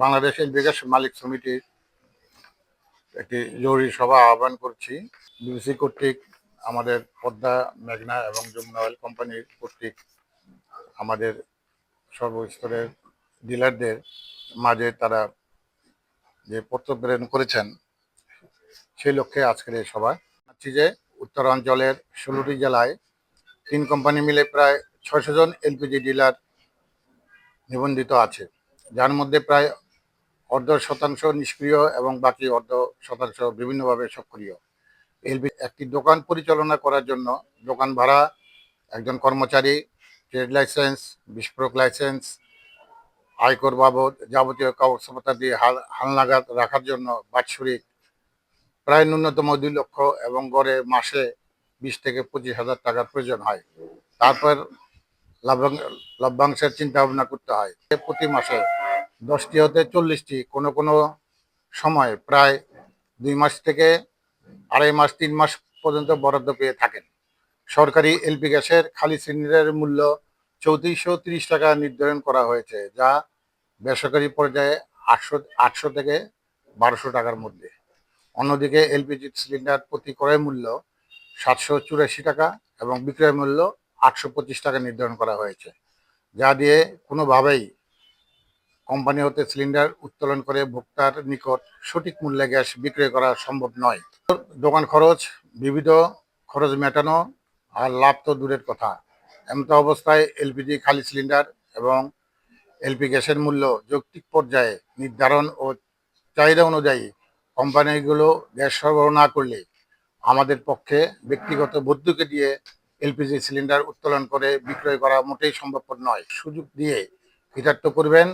Bangladesh LP gas মালিক সমিতির একটি জরুরি সভা আহ্বান করছি। বিবিসি কর্তৃক আমাদের পদ্মা, মেঘনা এবং যমুনা অয়েল কোম্পানির কর্তৃক আমাদের সর্বস্তরের ডিলারদের মাঝে তারা যে পত্র প্রেরণ করেছেন, সেই লক্ষ্যে আজকের এই সভা। যে উত্তরাঞ্চলের 16টি জেলায় 3 কোম্পানি মিলে প্রায় 600 জন এলপিজি ডিলার নিবন্ধিত আছে, যার মধ্যে প্রায় অর্ধ শতাংশ নিষ্ক্রিয় এবং বাকি অর্ধ শতাংশ বিভিন্নভাবে সক্রিয়। এলপি একটি দোকান পরিচালনা করার জন্য দোকান ভাড়া, একজন কর্মচারী, ট্রেড লাইসেন্স, বিস্ফোরক লাইসেন্স, আয়কর বাবদ যাবতীয় কাগজপত্র দিয়ে হালনাগাদ রাখার জন্য বাৎসরিক প্রায় ন্যূনতম 2 লক্ষ এবং গড়ে মাসে 20 থেকে 25 হাজার টাকার প্রয়োজন হয়। তারপর লভ্যাংশের চিন্তা ভাবনা করতে হয়। প্রতি মাসে 10টি হতে 40টি, কোনো কোনো সময় প্রায় 2 মাস থেকে 2.5 মাস 3 মাস পর্যন্ত বরাদ্দ পেয়ে থাকেন। সরকারি এলপি গ্যাসের খালি সিলিন্ডারের মূল্য 3430 টাকা নির্ধারণ করা হয়েছে, যা বেসরকারি পর্যায়ে 800 থেকে 1200 টাকার মধ্যে। অন্যদিকে এলপিজি সিলিন্ডার প্রতি ক্রয় মূল্য 784 টাকা এবং বিক্রয় মূল্য 825 টাকা নির্ধারণ করা হয়েছে, যা দিয়ে কোনোভাবেই কোম্পানি হতে সিলিন্ডার উত্তোলন করে ভোক্তার নিকট সঠিক মূল্যে গ্যাস বিক্রয় করা সম্ভব নয়। দোকান খরচ, বিবিধ খরচ মেটানো আর লাভ তো দূরের কথা। এমতো অবস্থায় এলপিজি খালি সিলিন্ডার এবং এলপি গ্যাসের মূল্য যৌক্তিক পর্যায়ে নির্ধারণ ও চাহিদা অনুযায়ী কোম্পানিগুলো গ্যাস সরবরাহ না করলে আমাদের পক্ষে ব্যক্তিগত ভর্তুকি দিয়ে এলপিজি সিলিন্ডার উত্তোলন করে বিক্রয় করা মোটেই সম্ভবপর নয়। সুযোগ দিয়ে কৃতার্থ করবেন,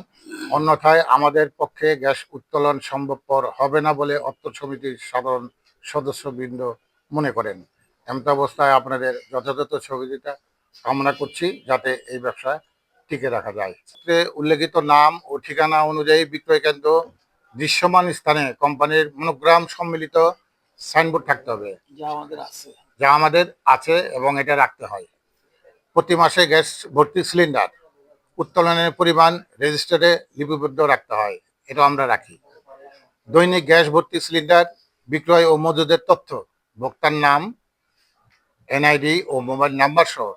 অন্যথায় আমাদের পক্ষে গ্যাস উত্তোলন সম্ভবপর হবে না বলে অর্থ সমিতির সাধারণ সদস্যবৃন্দ মনে করেন। এমত অবস্থায় আপনাদের যথাযথ সহযোগিতা কামনা করছি, যাতে এই ব্যবসা টিকে রাখা যায়। উল্লেখিত নাম ও ঠিকানা অনুযায়ী বিক্রয় কেন্দ্র দৃশ্যমান স্থানে কোম্পানির মনোগ্রাম সম্মিলিত সাইনবোর্ড থাকতে হবে, যা আমাদের আছে এবং এটা রাখতে হয়। প্রতি মাসে গ্যাস ভর্তি সিলিন্ডার উত্তোলনের পরিমাণ রেজিস্টারে লিপিবদ্ধ রাখতে হয়, এটা আমরা রাখি। দৈনিক গ্যাস ভর্তি সিলিন্ডার বিক্রয় ও মজুদের তথ্য ভোক্তার নাম, এনআইডি ও মোবাইল নাম্বার সহ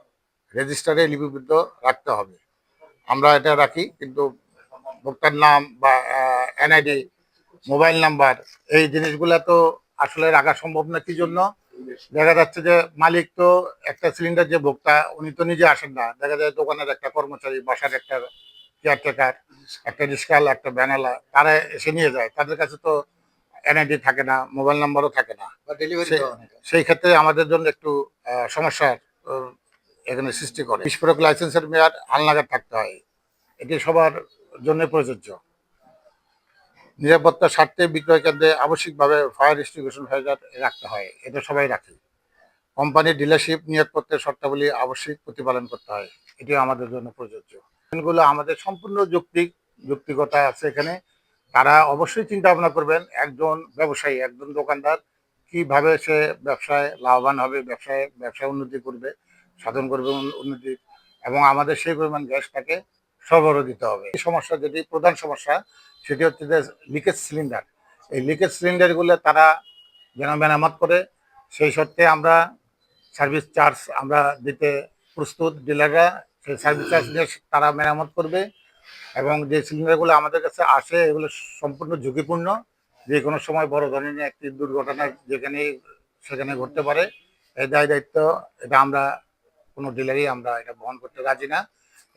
রেজিস্টারে লিপিবদ্ধ রাখতে হবে। আমরা এটা রাখি, কিন্তু ভোক্তার নাম বা এনআইডি, মোবাইল নাম্বার, এই জিনিসগুলো তো আসলে রাখা সম্ভব না। কি জন্য? দেখা যাচ্ছে যে মালিক তো একটা সিলিন্ডার, যে ভোক্তা উনি তো নিজে আসেন না, দেখা যায় দোকানের একটা কর্মচারী, বাসার একটা কেয়ারটেকার, একটা রিস্কাল, একটা ব্যানালা, তারা এসে নিয়ে যায়। তাদের কাছে তো এনআইডি থাকে না, মোবাইল নাম্বারও থাকে না। সেই ক্ষেত্রে আমাদের জন্য একটু সমস্যার এখানে সৃষ্টি করে। বিস্ফোরক লাইসেন্সের মেয়াদ হালনাগাদ থাকতে হয়, এটি সবার জন্য প্রযোজ্য। নিরাপত্তার স্বার্থে বিক্রয় কেন্দ্রে আবশ্যিকভাবে ফায়ার এক্সটিংগুইশার হ্যাজার্ড রাখতে হয়, এটা সবাই রাখে। কোম্পানির ডিলারশিপ নিয়োগপত্রের শর্তাবলী আবশ্যিক প্রতিপালন করতে হয়, এটিও আমাদের জন্য প্রযোজ্য। এগুলো আমাদের সম্পূর্ণ যৌক্তিকতা আছে এখানে। তারা অবশ্যই চিন্তা ভাবনা করবেন, একজন ব্যবসায়ী, একজন দোকানদার কিভাবে সে ব্যবসায় লাভবান হবে, ব্যবসায় উন্নতি করবে, সাধন করবে উন্নতি, এবং আমাদের সেই পরিমাণ গ্যাস তাকে সরবরাহ দিতে হবে। এই সমস্যা, যেটি প্রধান সমস্যা, সেটি হচ্ছে যে লিকেজ সিলিন্ডার। এই লিকেজ সিলিন্ডারগুলো তারা যেন মেরামত করে, সেই সত্ত্বে আমরা সার্ভিস চার্জ আমরা দিতে প্রস্তুত। ডিলাররা সেই সার্ভিস চার্জ নিয়ে তারা মেরামত করবে। এবং যে সিলিন্ডারগুলো আমাদের কাছে আসে, এগুলো সম্পূর্ণ ঝুঁকিপূর্ণ। যে কোনো সময় বড় ধরনের একটি দুর্ঘটনা সেখানে ঘটতে পারে। এই দায়িত্ব এটা আমরা কোনো ডিলারই আমরা এটা বহন করতে রাজি না।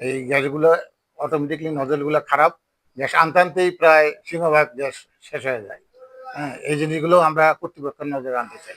এই গ্যাসগুলো অটোমেটিকলি নজলগুলো খারাপ, গ্যাস আনতে আনতেই প্রায় সিংহভাগ গ্যাস শেষ হয়ে যায়। হ্যাঁ, এই জিনিসগুলো আমরা কর্তৃপক্ষের নজরে আনতে চাই।